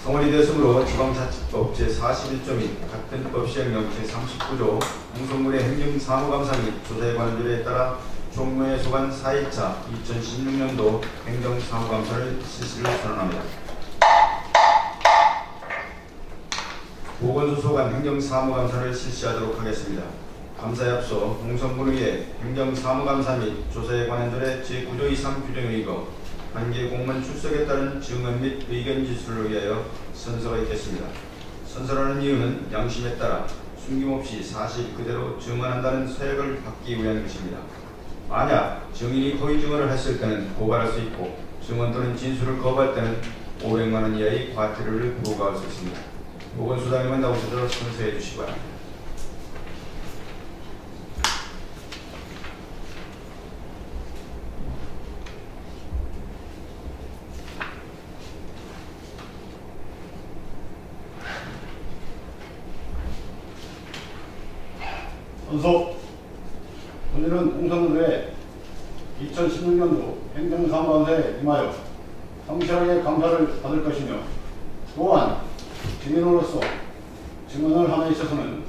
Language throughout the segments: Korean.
성원이 되었으므로 지방자치법 제41조 및 같은 법 시행령 제39조 공소물의 행정사무감사 및 조사에 관한 조례에 따라 총무에 소관 4일차 2016년도 행정사무감사를 실시를 선언합니다. 보건소 소관 행정사무감사를 실시하도록 하겠습니다. 감사에 앞서 공선물의 행정사무감사 및 조사에 관한 조례 제9조 이상 규정에 의거 관계 공무원 출석에 따른 증언 및 의견 진술을 위하여 선서가 있겠습니다. 선서라는 이유는 양심에 따라 숨김없이 사실 그대로 증언한다는 서약을 받기 위한 것입니다. 만약 증인이 허위 증언을 했을 때는 고발할 수 있고 증언 또는 진술을 거부할 때는 500만 원 이하의 과태료를 부과할 수 있습니다. 보건소장님은 나오셔서 선서해 주시기 바랍니다. 선서. 오늘은 공선물에 2016년도 행정사무감사에 임하여 성실하게 감사를 받을 것이며 또한 증인으로서 증언을 함에 있어서는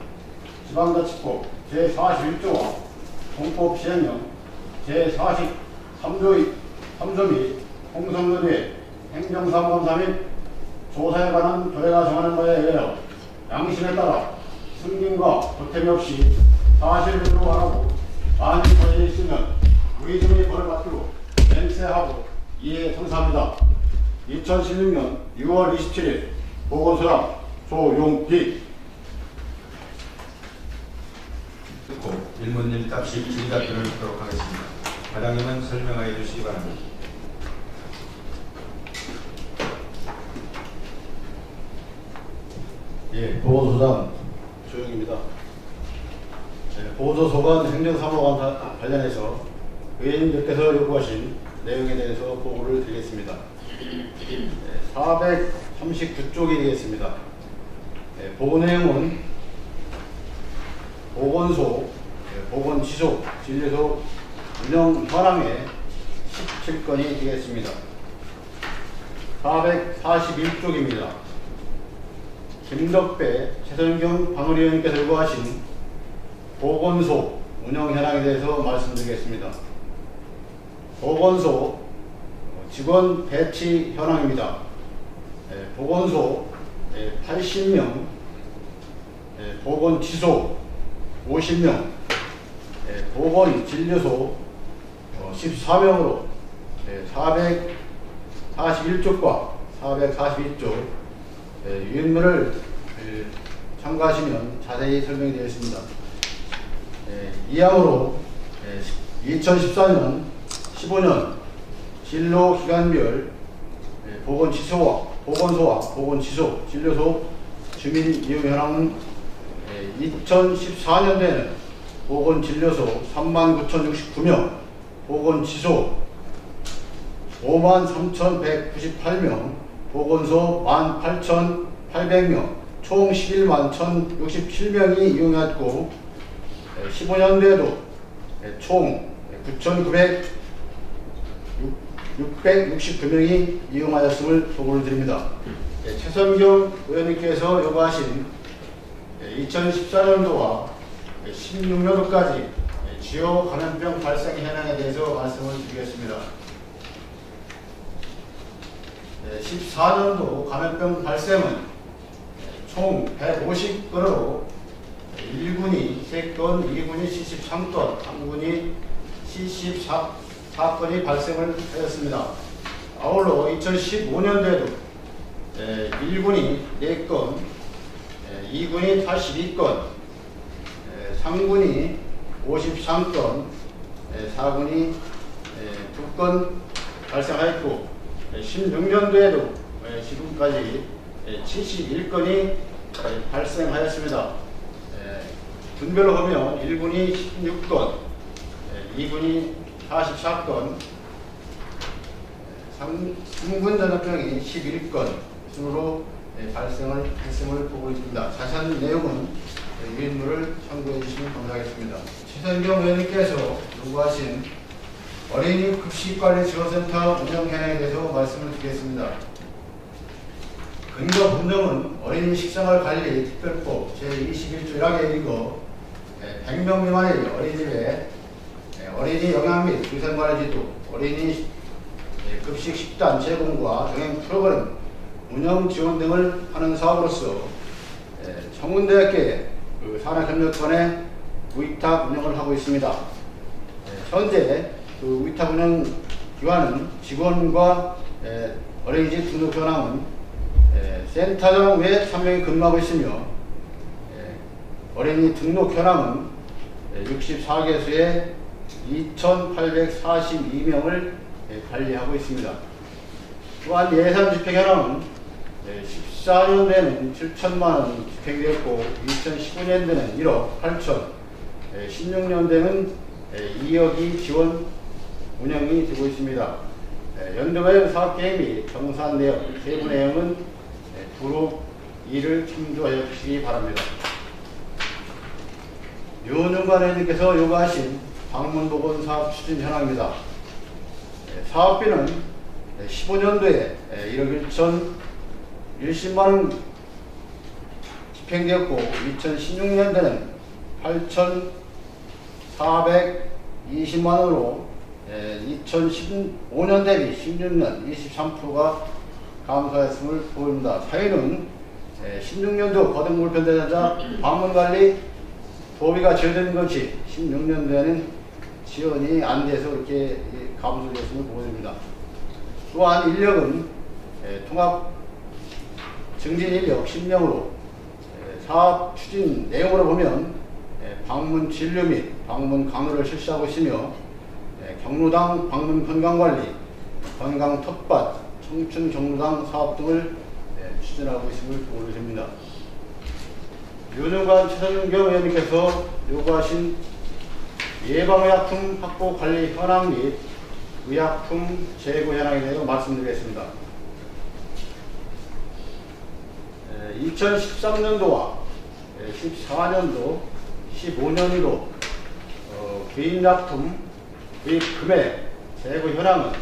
지방자치법 제41조와 공법 시행령 제43조 및 공선물의 행정사무감사 및 조사에 관한 조례가 정하는 바에 의하여 양심에 따라 승인과 보탬이 없이 사실 그대로 말하고 만일 거리에 있으면 의심의 벌을 받기로 맹세하고 이에 성사합니다. 2016년 6월 27일 보건소장 조용기. 듣고 일문일답식 질의답변을 하도록 하겠습니다. 과장님은 설명하여 주시기 바랍니다. 예, 보건소장 조용입니다. 보건소 소관 행정사무감사 관련해서 의원님께서 요구하신 내용에 대해서 보고를 드리겠습니다. 439쪽이 되겠습니다. 보고 내용은 보건소, 보건지소, 진료소 운영 현황의 17건이 되겠습니다. 441쪽입니다. 김덕배, 최선경 방울위원님께서 요구하신 보건소 운영 현황에 대해서 말씀드리겠습니다. 보건소 직원 배치 현황입니다. 보건소 80명, 보건지소 50명, 보건진료소 14명으로 441쪽과 442쪽 유인물을 참고하시면 자세히 설명이 되어 있습니다. 이항으로 2014년 15년 진로 기간별 보건소와 보건지소, 진료소 주민 이용 현황은 2014년도에는 보건진료소 39,069명, 보건지소 53,198명, 보건소 18,800명, 총 11만 1,067명이 이용했고 15년도에도 총 9,669명이 이용하였음을 보고를 드립니다. 최선경 의원님께서 요구하신 2014년도와 16년도까지 주요 감염병 발생 현황에 대해서 말씀을 드리겠습니다. 14년도 감염병 발생은 총 150건으로 1군이 3건, 2군이 73건, 3군이 74건이 발생을 하였습니다. 아울러 2015년도에도 1군이 4건, 2군이 82건, 3군이 53건, 4군이 2건 발생하였고 16년도에도 지금까지 71건이 발생하였습니다. 분별로 보면 1군이 16건, 2군이 44건, 3군 전염병이 11건 순으로 발생을 했음을 보고 있습니다. 자세한 내용은 유인물을 참고해 주시면 감사하겠습니다. 최선경 의원님께서 요구하신 어린이 급식관리 지원센터 운영 현황에 대해서 말씀을 드리겠습니다. 근거 법령은 어린이 식생활관리 특별법 제21조 1항에 이거 100명 미만의 어린이집에 어린이 영양 및 위생관리 지도, 어린이 급식 식단 제공과 병행 프로그램 운영 지원 등을 하는 사업으로서 청운대학교의 산학협력관에 위탁 운영을 하고 있습니다. 현재 그 위탁 운영 기관은 직원과 어린이집 등록 현황은 센터장 외 3명이 근무하고 있으며 어린이 등록 현황은 64개소에 2,842명을 관리하고 있습니다. 또한 예산 집행 현황은 14년도에는 7천만 원 집행되었고 2015년도에는 1억 8천, 16년도에는 2억이 지원 운영이 되고 있습니다. 연도별 사업계획 및 정산 내역, 세부 내용은 부록 2를 참조하여 주시기 바랍니다. 윤은관 의원님께서 요구하신 방문보건 사업 추진 현황입니다. 사업비는 15년도에 1억 1,010만원 집행되었고 2016년도에는 8,420만원으로 2015년 대비 16년 23%가 감소했음을 보입니다. 사유는 16년도 거등불편대전자 방문관리 도비가 지어진 것이 16년도에는 지원이 안 돼서 이렇게 감소되었음을 보여줍니다. 또한 인력은 통합 증진 인력 10명으로 사업 추진 내용으로 보면 방문 진료 및 방문 강의를 실시하고 있으며 경로당 방문 건강관리, 건강 텃밭, 청춘 경로당 사업 등을 추진하고 있음을 보여줍니다. 윤은관 최선경 의원님께서 요구하신 예방의약품 확보 관리 현황 및 의약품 재고 현황에 대해서 말씀드리겠습니다. 2013년도와 14년도, 15년도 개인약품 구입 금액 재고 현황은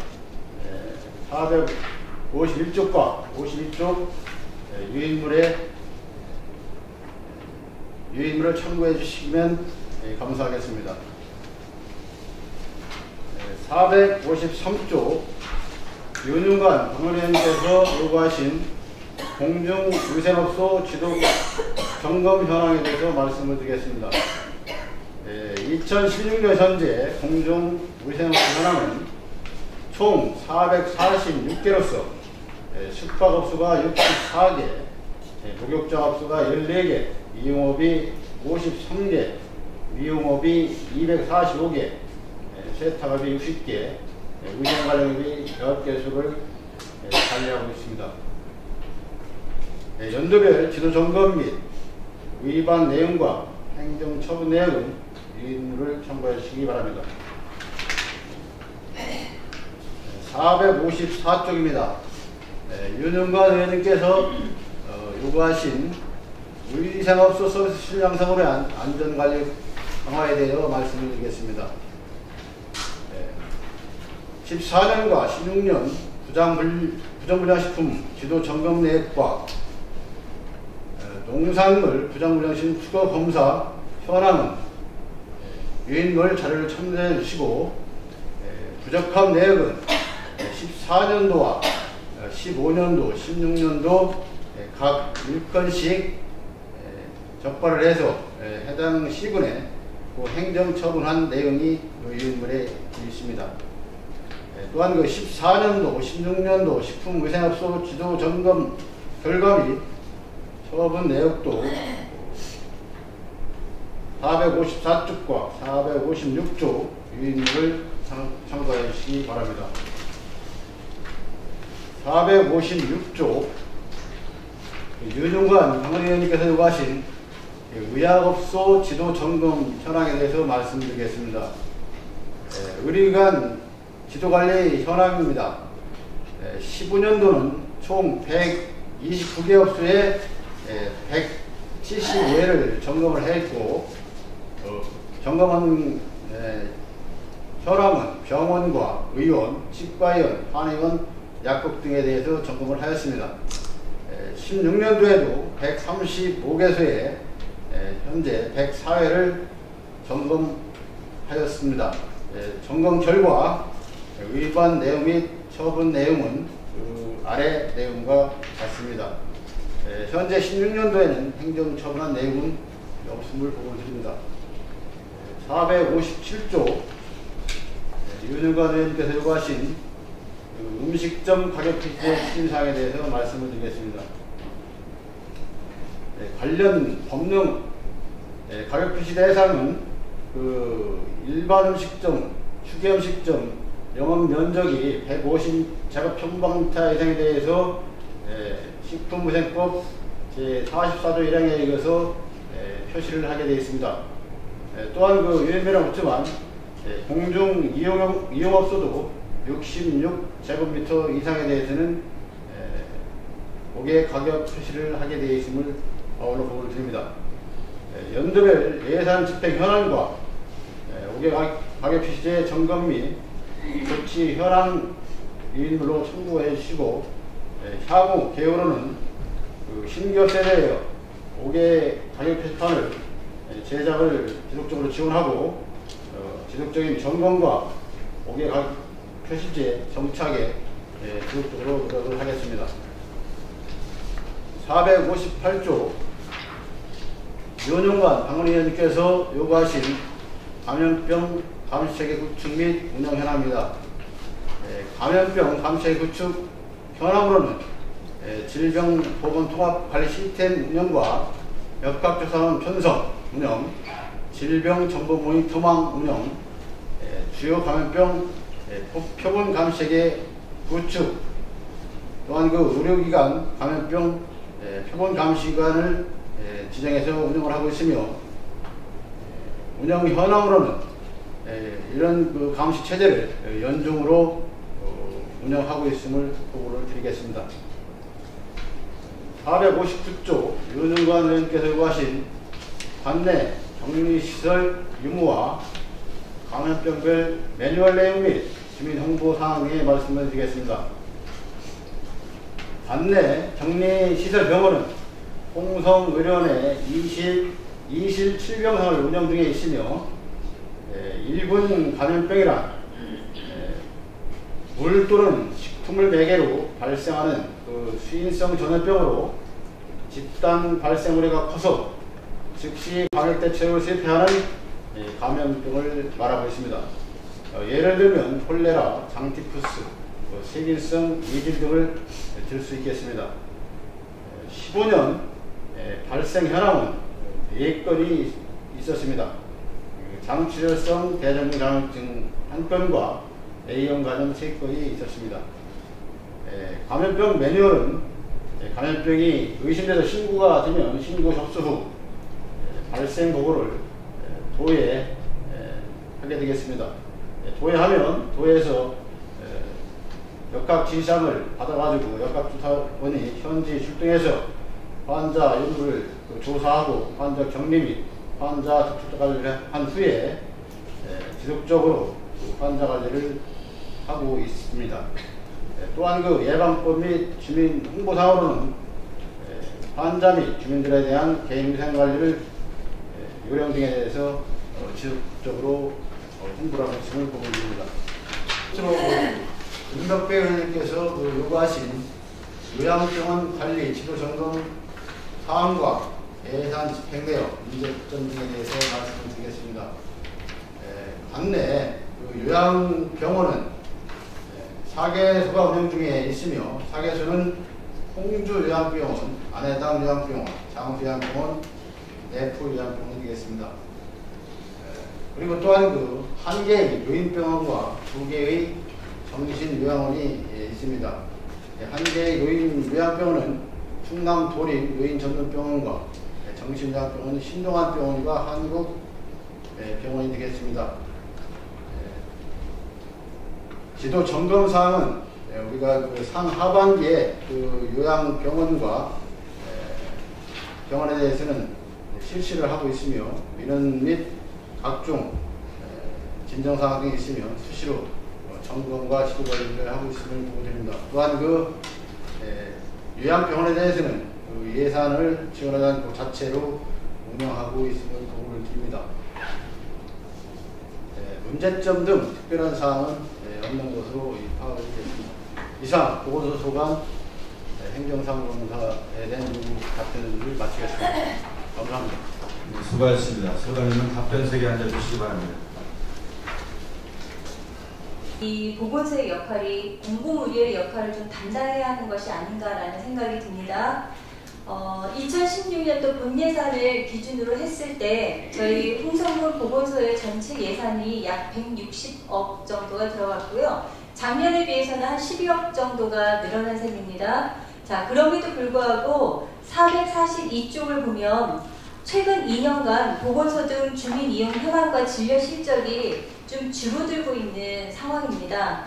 451쪽과 52쪽 유인물을 참고해 주시면 감사하겠습니다. 453쪽 윤은관 방문위원님께서 요구하신 공중위생업소 지도 점검 현황에 대해서 말씀을 드리겠습니다. 2016년 현재 공중위생업소 현황은 총 446개로서 숙박업소가 64개, 목욕장업소가 14개, 이용업이 53개, 미용업이 245개, 세탁업이 60개, 위생관리업이 10개소를 관리하고 있습니다. 연도별 지도점검 및 위반 내용과 행정처분 내용은 유인물을 참고해 주시기 바랍니다. 454쪽입니다. 윤은관 의원님께서 요구하신 위생업소 서비스 실 양성으로 안전관리 강화에 대해 말씀을 드리겠습니다. 14년과 16년 부정불량식품 지도 점검 내역과 농산물 부정불량식품 수거 검사 현황은 유인물 자료를 첨부해 주시고 부적합 내역은 14년도와 15년도, 16년도 각 1건씩 적발을 해서 해당 시군에 행정처분한 내용이 유인물에 있습니다. 또한 그 14년도, 16년도 식품위생업소 지도 점검 결과 및 처분 내역도 454쪽과 456쪽 유인물을 참고해 주시기 바랍니다. 456쪽 윤은관 방문위원님께서 요구하신 의약업소 지도 점검 현황에 대해서 말씀드리겠습니다. 의료기관 지도관리 현황입니다. 15년도는 총 129개 업소에 175회를 점검을 했고 점검한 현황은 병원과 의원, 치과의원, 한의원, 약국 등에 대해서 점검을 하였습니다. 16년도에도 135개소에 현재 104회를 점검하였습니다. 점검 결과 위반 내용 및 처분 내용은 그 아래 내용과 같습니다. 현재 16년도에는 행정처분한 내용은 없음을 보고드립니다. 457조 윤영관 의원께서 요구하신 음식점 가격 표시제 추진사항에 대해서 말씀을 드리겠습니다. 관련 법령 가격 표시 대상은 그 일반 음식점, 휴게 음식점 영업 면적이 150제곱평방미터 이상에 대해서 식품위생법 제44조 1항에 의해서 표시를 하게 되어 있습니다. 또한 그 유념이랑 없지만 공중 이용업소도 66제곱미터 이상에 대해서는 고객 가격 표시를 하게 되어 있음을 아울러 보고를 드립니다. 연도별 예산 집행 현황과 고객 가격 표시제 점검 및 조치 현황 위인물로 참고해 주시고 향후 개요로는 그 신규업 세대의 고객 가격 표시판을 제작을 지속적으로 지원하고 지속적인 점검과 고객 가격 표시제 정착에 지속적으로 노력을 하겠습니다. 458조 윤영관 방문위원님께서 요구하신 감염병 감시체계 구축 및 운영 현황입니다. 감염병 감시체계 구축 현황으로는 질병보건통합관리 시스템 운영과 역학조사원 편성 운영, 질병정보 모니터망 운영, 주요 감염병 표본 감시체계 구축, 또한 그 의료기관 감염병 표본 감시관을 지정해서 운영을 하고 있으며 운영 현황으로는 이런 그 감시 체제를 연중으로 운영하고 있음을 보고를 드리겠습니다. 459조 윤영관 의원께서 요구하신 관내 격리시설 유무와 감염병별 매뉴얼 내용 및 주민 홍보 사항에 말씀을 드리겠습니다. 관내 격리시설 병원은 홍성의료원의 2실 7병상을 운영 중에 있으며 1군 감염병이란 물 또는 식품을 매개로 발생하는 그 수인성 전염병으로 집단 발생 우려가 커서 즉시 방역 대책을 실패하는 감염병을 말하고 있습니다. 예를 들면 콜레라, 장티푸스, 세균성 이질 등을 들 수 있겠습니다. 15년 발생 현황은 4건이 있었습니다. 장출혈성 대장균 감염증 1건과 A형 감염 3건이 있었습니다. 감염병 매뉴얼은 감염병이 의심돼서 신고가 되면 신고 접수 후 발생 보고를 도에 하게 되겠습니다. 도에하면 도에서 역학 지시장을 받아가지고 역학조사원이 현지 출동해서 환자 연구를 조사하고 환자 격리 및 환자 접촉 관리를 한 후에 지속적으로 환자 관리를 하고 있습니다. 또한 그 예방법 및 주민 홍보상으로는 환자 및 주민들에 대한 개인위생 관리를 요령 등에 대해서 지속적으로 홍보를 하고 있음을 보고 있습니다. 윤덕배 의원님께서 요구하신 요양병원 관리 지도 점검 사항과 예산 집행 내역, 문제 특정 등에 대해서 말씀을 드리겠습니다. 관내 요양병원은 4개소가 운영 중에 있으며 4개소는 홍주 요양병원, 안해당 요양병원, 장수 요양병원, 내포 요양병원이 되겠습니다. 그리고 또한 그 1개의 요인병원과 2개의 정신요양원이 있습니다. 1개의 요인요양병원은 충남 도립 요인전문병원과 정신요양병원은 신동안병원과 한국병원이 되겠습니다. 지도 점검사항은 우리가 그 상하반기에 그 요양병원과 병원에 대해서는 실시를 하고 있으며 민원 및 각종 진정사항 등이 있으면 수시로 점검과 지도 관리를 하고 있음을 보고 드립니다. 또한 그 요양병원에 대해서는 그 예산을 지원하지 않고 자체로 운영하고 있음을 도움을 드립니다. 문제점 등 특별한 사항은 없는 것으로 파악을 했습니다. 이상 보건소 소관 행정상공사에 대한 답변을 마치겠습니다. 감사합니다. 네, 수고하셨습니다. 소장님은 답변석에 앉아주시기 바랍니다. 이 보건소의 역할이 공공의료의 역할을 좀 담당해야 하는 것이 아닌가라는 생각이 듭니다. 2016년도 본 예산을 기준으로 했을 때 저희 홍성군 보건소의 전체 예산이 약 160억 정도가 들어갔고요. 작년에 비해서는 한 12억 정도가 늘어난 셈입니다. 자, 그럼에도 불구하고 442쪽을 보면 최근 2년간 보건소 등 주민 이용 현황과 진료 실적이 좀 줄어들고 있는 상황입니다.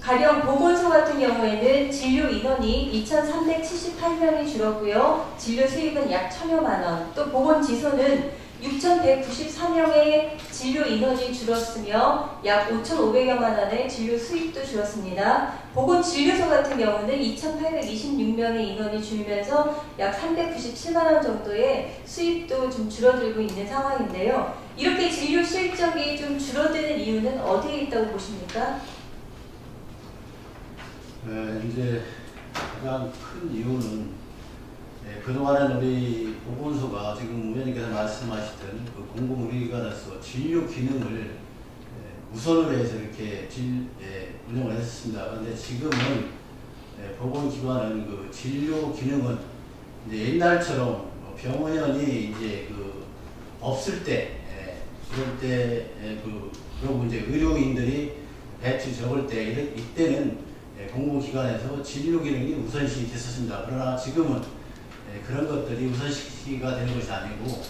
가령 보건소 같은 경우에는 진료 인원이 2,378명이 줄었고요. 진료 수입은 약 1,000여만 원. 또 보건지소는 6,194명의 진료 인원이 줄었으며 약 5,500여만 원의 진료 수입도 줄었습니다. 보건진료소 같은 경우는 2,826명의 인원이 줄면서 약 397만 원 정도의 수입도 좀 줄어들고 있는 상황인데요. 이렇게 진료 실적이 좀 줄어드는 이유는 어디에 있다고 보십니까? 이제 가장 큰 이유는 그동안은 우리 보건소가 지금 의원님께서 말씀하시던 그 공공의료기관에서 진료 기능을 우선으로 해서 이렇게 운영을 했습니다. 그런데 지금은 보건기관은 그 진료 기능은 이제 옛날처럼 병원이 이제 그 없을 때 그럴 때 그리고 이제 의료인들이 배치 적을 때 이때는 공공기관에서 진료 기능이 우선시 됐었습니다. 그러나 지금은 그런 것들이 우선시가 되는 것이 아니고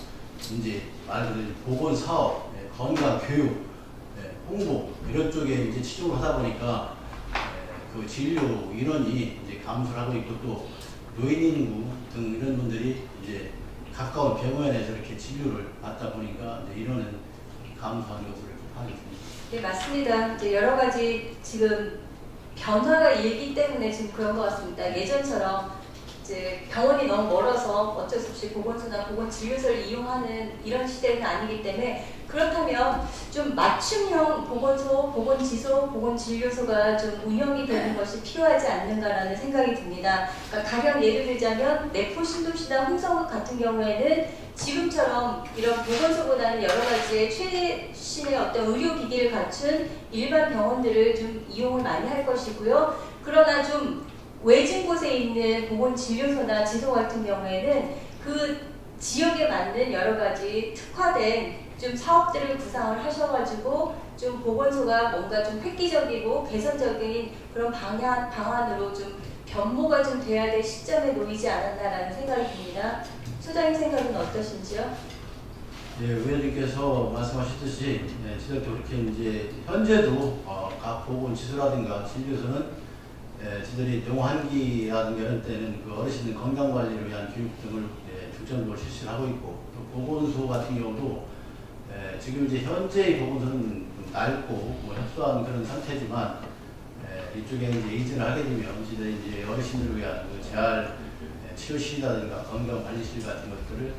이제 말 그대로 보건 사업, 건강 교육, 홍보 이런 쪽에 이제 치중을 하다 보니까 그 진료 인원이 이제 감소를 하고 있고 또 노인 인구 등 이런 분들이 이제 가까운 병원에서 이렇게 진료를 받다 보니까 이제 인원은 감소하는 것으로 이렇게 파악이 됩니다. 네, 맞습니다. 이제 여러 가지 지금 변화가 일기 때문에 지금 그런 것 같습니다. 예전처럼 이제 병원이 너무 멀어서 어쩔 수 없이 보건소나 보건진료소를 이용하는 이런 시대는 아니기 때문에 그렇다면 좀 맞춤형 보건소, 보건지소, 보건진료소가 좀 운영이 되는 것이 필요하지 않는가라는 생각이 듭니다. 그러니까 가령 예를 들자면 내포 신도시나 홍성읍 같은 경우에는 지금처럼 이런 보건소보다는 여러 가지의 최신의 어떤 의료기기를 갖춘 일반 병원들을 좀 이용을 많이 할 것이고요. 그러나 좀 외진 곳에 있는 보건진료소나 지소 같은 경우에는 그 지역에 맞는 여러 가지 특화된 좀 사업들을 구상을 하셔가지고 좀 보건소가 뭔가 좀 획기적이고 개선적인 그런 방안으로 좀 변모가 좀 돼야 될 시점에 놓이지 않았나라는 생각이 듭니다. 소장님 생각은 어떠신지요? 예, 의원님께서 말씀하셨듯이 지들도 그렇게 이제 현재도 각 보건지소라든가 진료소는 저희들이 농한기라든가 이런 때는 그 어르신들 건강관리를 위한 교육 등을 중점적으로 실시를 하고 있고 또 보건소 같은 경우도 지금 이제 현재의 보건소는 좀 낡고 뭐 협소한 그런 상태지만 이쪽에 이제 이전을 하게 되면 저희들이 이제 어르신들을 위한 그 재활 치료실이라든가 건강관리실 같은 것들을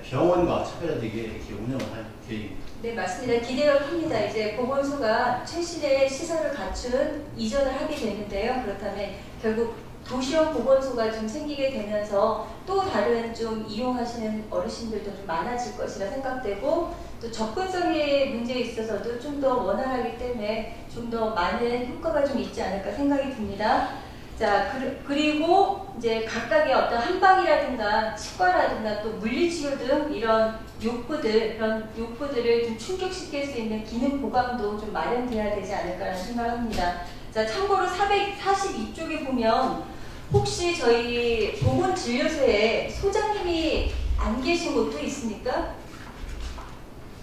병원과 차별화되게 이렇게 운영을 할 계획입니다. 네, 맞습니다. 기대가 큽니다. 이제 보건소가 최신의 시설을 갖춘 이전을 하게 되는데요. 그렇다면 결국 도시형 보건소가 좀 생기게 되면서 또 다른 좀 이용하시는 어르신들도 좀 많아질 것이라 생각되고 또 접근성의 문제에 있어서도 좀 더 원활하기 때문에 좀 더 많은 효과가 좀 있지 않을까 생각이 듭니다. 자, 그리고 이제 각각의 어떤 한방이라든가 치과라든가 또 물리치료 등 이런 그런 욕구들을 좀 충족시킬 수 있는 기능 보강도 좀 마련돼야 되지 않을까라는 생각을 합니다. 자, 참고로 442쪽에 보면 혹시 저희 보건진료소에 소장님이 안 계신 곳도 있습니까?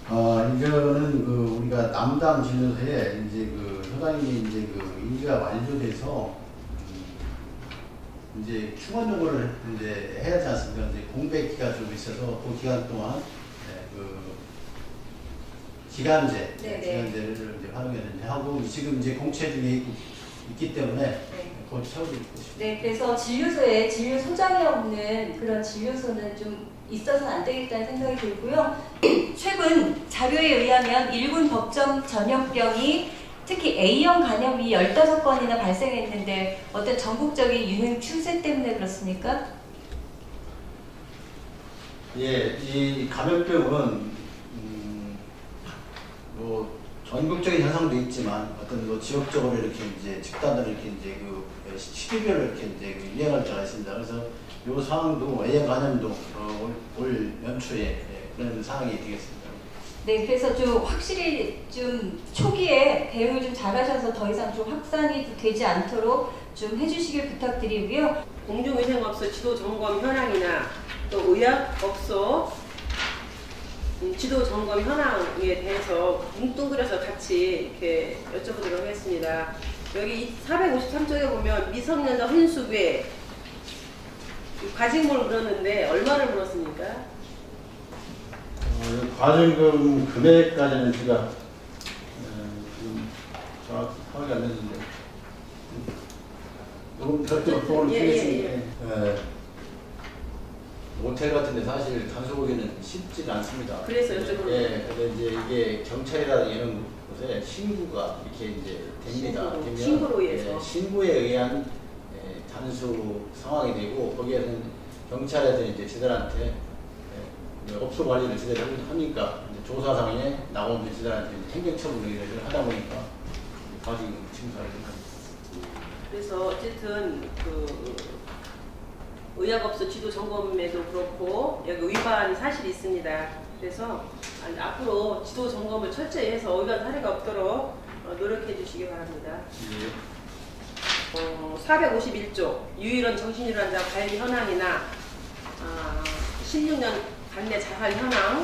이거는 그 우리가 남담 진료소에 이제 그 소장님이 이제 그 임기가 완료돼서 이제 충원 요구를 이제 해야 하지 않습니까? 이제 공백기가 좀 있어서 그 기간 동안 그 기간제를 이제 활용했는데 하고 지금 이제 공채 중에 있기 때문에 더 채워드리고 싶습니다. 네, 그래서 진료소에 진료소장이 없는 그런 진료소는 좀 있어서는 안 되겠다는 생각이 들고요. 최근 자료에 의하면 일군 법정 전염병이 특히 A형 감염이 15건이나 발생했는데 어떤 전국적인 유행 추세 때문에 그렇습니까? 예, 이 감염병은 뭐 전국적인 현상도 있지만 어떤 뭐 지역적으로 이렇게 이제 집단으로 이렇게 이제 그 시기별로 이렇게 이제 그 유행할 때가 있습니다. 그래서 이 상황도 A형 감염도 올 연초에 그런 상황이 되겠습니다. 네, 그래서 좀 확실히 좀 초기에 대응을 좀 잘하셔서 더 이상 좀 확산이 되지 않도록 좀 해주시길 부탁드리고요. 공중위생업소 지도 점검 현황이나 또 의약업소 지도 점검 현황에 대해서 뭉뚱그려서 같이 이렇게 여쭤보도록 하겠습니다. 여기 453쪽에 보면 미성년자 혼수배 과징금을 물었는데 얼마를 물었습니까? 과징금 금액까지는 제가 지금 정확히 파악이 안 됐는데 조금 별도로 보고를 드리겠습니다. 모텔 같은데 사실 단속 보기는 쉽지는 않습니다. 그래서 여쭤보는 예, 근데 이제 이게 경찰이라는 이런 곳에 신고가 이렇게 이제 됩니다. 되면, 신고로 의해서 신고에 의한 단속 상황이 되고 거기에는 경찰에서 이제 저들한테 업소 관리를 제대로 하니까 이제 조사상에 나오는 저들한테 행정처분을 하다 보니까 과징금 징수하게 됩니다. 그래서 어쨌든 그 의약업소 지도 점검에도 그렇고 여기 위반 사실이 있습니다. 그래서 앞으로 지도 점검을 철저히 해서 위반 사례가 없도록 노력해 주시기 바랍니다. 451조 유일한 정신질환자 관리 현황이나 16년 관내 자살 현황,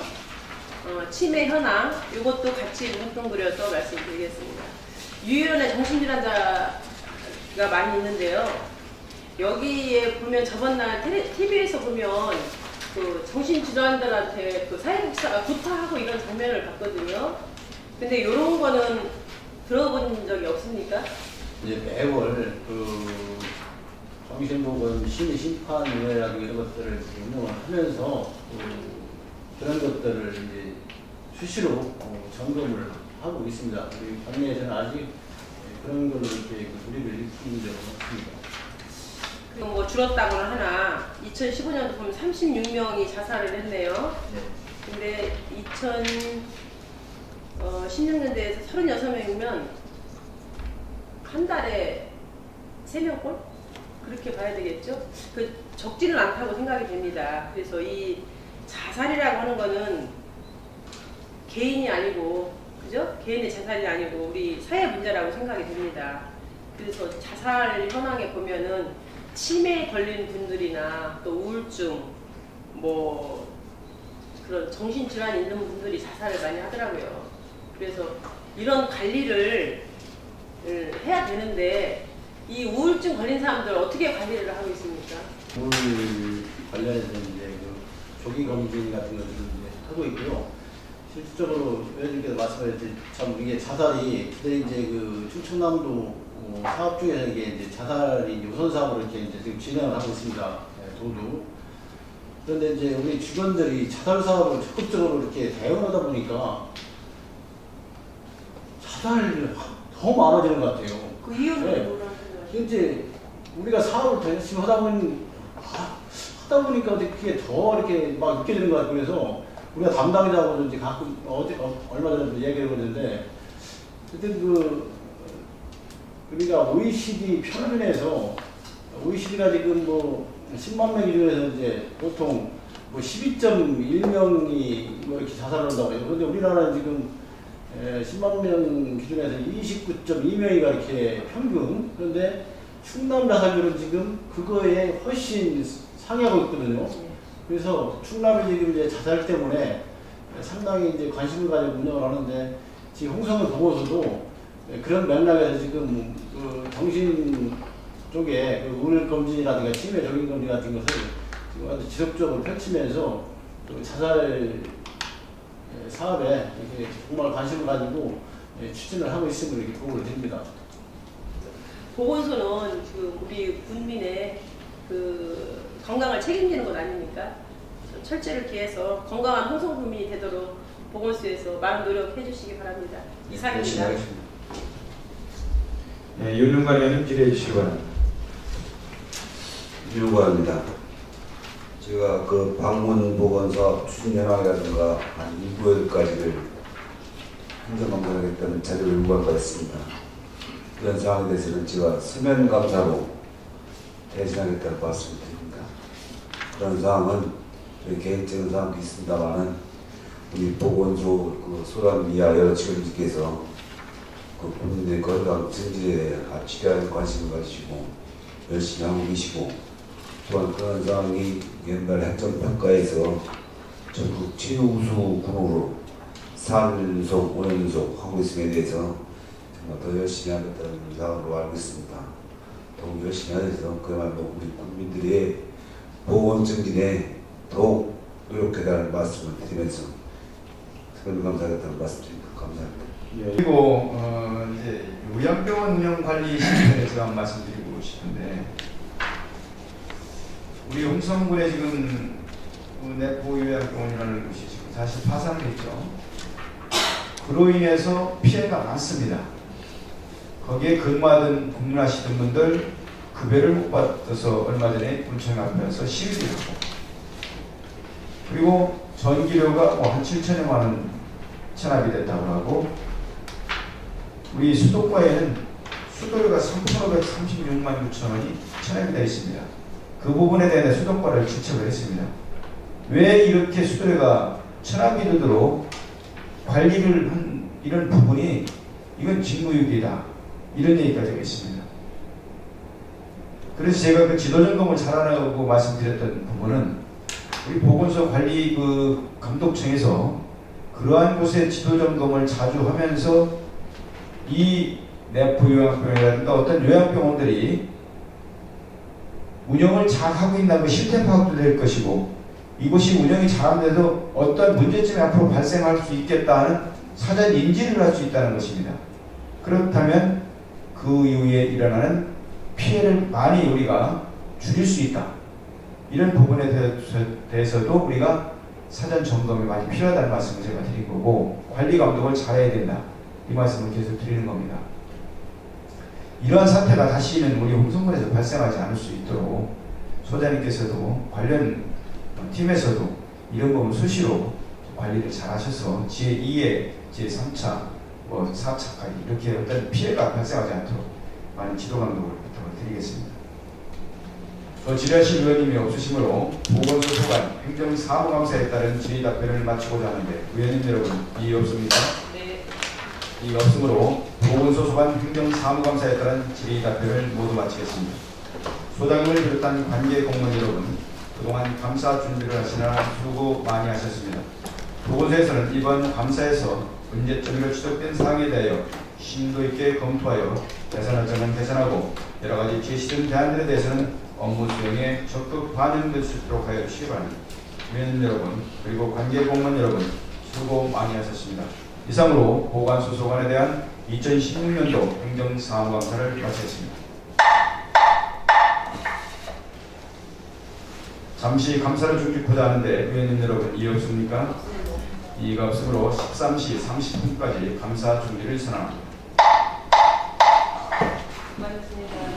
치매 현황 이것도 같이 뭉뚱그려서 말씀드리겠습니다. 유일원의 정신질환자가 많이 있는데요. 여기에 보면 저번날 TV에서 보면 그 정신질환자들한테 그 사회복지사가 구타하고 이런 장면을 봤거든요. 근데 이런 거는 들어본 적이 없습니까? 이제 매월 그 정신보건 심의심판위원회라든가 이런 것들을 운영을 하면서 그런 것들을 이제 수시로 점검을 하고 있습니다. 우리 관내에서는 아직 그런 걸로 이렇게 우리를 일으키는 적은 없습니다. 그리고 뭐 줄었다고는 하나 2015년도 보면 36명이 자살을 했네요. 근데 2016년도에서 36명이면 한 달에 3명꼴? 그렇게 봐야 되겠죠? 그 적지는 않다고 생각이 됩니다. 그래서 이 자살이라고 하는 거는 개인이 아니고, 그죠? 개인의 자살이 아니고 우리 사회 문제라고 생각이 됩니다. 그래서 자살 현황에 보면은 치매에 걸린 분들이나 또 우울증, 뭐 그런 정신질환이 있는 분들이 자살을 많이 하더라고요. 그래서 이런 관리를 해야 되는데 이 우울증 걸린 사람들 어떻게 관리를 하고 있습니까? 우울 관련해서 이제 그 조기 검진 같은 것들을 이제 하고 있고요. 실질적으로 의원님께서 말씀하셨듯이 참 이게 자살이 그때 이제 그 충청남도 사업 중에서 이게 이제 자살이 이제 우선 사업으로 이렇게 이제 지금 진행을 하고 있습니다. 도도. 그런데 이제 우리 주변들이 자살 사업을 적극적으로 이렇게 대응하다 보니까 자살이 더 많아지는 것 같아요. 그 이유는 뭐라고 생각하세요? 이제 우리가 사업을 더 열심히 하다 보니까 그게 더 이렇게 막 느껴지는 것 같고 그래서 우리가 담당자하고도 이제 가끔 얼마 전에도 얘기를 했는데 그때 우리가 OECD 평균에서 OECD가 지금 뭐 10만 명 기준에서 이제 보통 뭐 12.1명이 뭐 이렇게 자살을 한다고 해요. 그런데 우리나라는 지금 10만 명 기준에서 29.2명이가 이렇게 평균. 그런데 충남 자살률은 지금 그거에 훨씬 상회하고 있거든요. 그래서 충남이 지금 이제 자살 때문에 상당히 이제 관심을 가지고 운영을 하는데 지금 홍성을 보고서도 그런 맥락에서 지금 그 정신 쪽에 그 우울 검진이라든가 치매 적응 검진 같은 것을 지금 아주 지속적으로 펼치면서 그 자살 사업에 이렇게 정말 관심을 가지고 추진을 하고 있음을 이렇게 보고를 드립니다. 보건소는 그 우리 국민의 그 건강을 책임지는 것 아닙니까? 철저를 기해서 건강한 홍성군민이 되도록 보건소에서 많은 노력해 주시기 바랍니다. 이상입니다. 네, 윤용관 의원님 질의해 주시기 바랍니다. 윤용관입니다. 제가 그 방문보건사 추진연합이라든가 한 7, 8가지를 행정감사하겠다는 자료를 요구한 바 있습니다. 그런 상황에 대해서는 제가 서면 감사로 대신하겠다는 말씀을 드립니다. 그런 상황은 계획적인 사항도 있습니다만은 우리 보건소 그 소란 이하 여러 직원들께서 그 국민의 건강 증진에 치료하는 관심을 가지시고 열심히 하고 계시고 또한 그런 상황이 옛날 행정평가에서 전국 최우수 군으로 4연속, 5연속 하고 있음에 대해서 정말 더 열심히 하겠다는 상황으로 알고 있습니다. 더욱 열심히 하셔서 그야말로 우리 국민들의 보건 증진에 더욱 노력해달라는 말씀을 드리면서 서면 감사하겠다는 말씀드립니다. 감사합니다. 예, 그리고 이제 요양병원 운영 관리 시스템에 제가 한 말씀 드리고 싶은데 우리 홍성군에 지금 내포 요양병원이라는 곳이 지금 사실 파산됐죠. 그로 인해서 피해가 많습니다. 거기에 근무하던 근무하시던 분들 급여를 못 받아서 얼마 전에 군청 앞에서 시위도 하고 그리고 전기료가 한 7천여만 원 체납이 됐다고 하고 우리 수도과에는 수도료가 3,536만 6천 원이 체납이 되어 있습니다. 그 부분에 대해 수도과를 지적을 했습니다. 왜 이렇게 수도료가 체납이 되도록 관리를 한 이런 부분이 이건 직무유기다 이런 얘기까지 했습니다. 그래서 제가 그 지도점검을 잘하라고 말씀드렸던 부분은 우리 보건소 관리 그 감독청에서 그러한 곳의 지도점검을 자주 하면서 이 내포 요양병원이라든가 어떤 요양병원들이 운영을 잘 하고 있나 그 실태 파악도 될 것이고 이곳이 운영이 잘하면서도 어떤 문제점이 앞으로 발생할 수 있겠다는 사전 인지를 할 수 있다는 것입니다. 그렇다면 그 이후에 일어나는 피해를 많이 우리가 줄일 수 있다. 이런 부분에 대해서도 우리가 사전 점검이 많이 필요하다는 말씀을 제가 드린 거고 관리 감독을 잘해야 된다. 이 말씀을 계속 드리는 겁니다. 이러한 사태가 다시는 우리 홍성군에서 발생하지 않을 수 있도록 소장님께서도 관련 팀에서도 이런 부분 수시로 관리를 잘 하셔서 제2회, 제3차, 4차까지 이렇게 어떤 피해가 발생하지 않도록 많은 지도 감독을 부탁을 드리겠습니다. 또 질의하실 의원님이 없으시므로 보건소 소관 행정사무감사에 따른 질의 답변을 마치고자 하는데 의원님 여러분 이의 없습니까? 네. 이의 없으므로 보건소 소관 행정사무감사에 따른 질의 답변을 모두 마치겠습니다. 소장님을 비롯한 관계 공무원 여러분 그동안 감사 준비를 하시느라 수고 많이 하셨습니다. 보건소에서는 이번 감사에서 문제점으로 지적된 사항에 대하여 심도 있게 검토하여 개선 일정은 개선하고 여러 가지 제시된 대안들에 대해서는 업무 수행에 적극 반영될 수 있도록 하여 주시기 바랍니다. 위원 여러분 그리고 관계 공무원 여러분 수고 많이 하셨습니다. 이상으로 보건소 소관에 대한 2016년도 행정사무감사를 마치겠습니다. 잠시 감사를 중지코자 하는데 위원님 여러분 이해 없습니까? 이의가 없으므로 13시 30분까지 감사 중지를 선언합니다. 고맙습니다.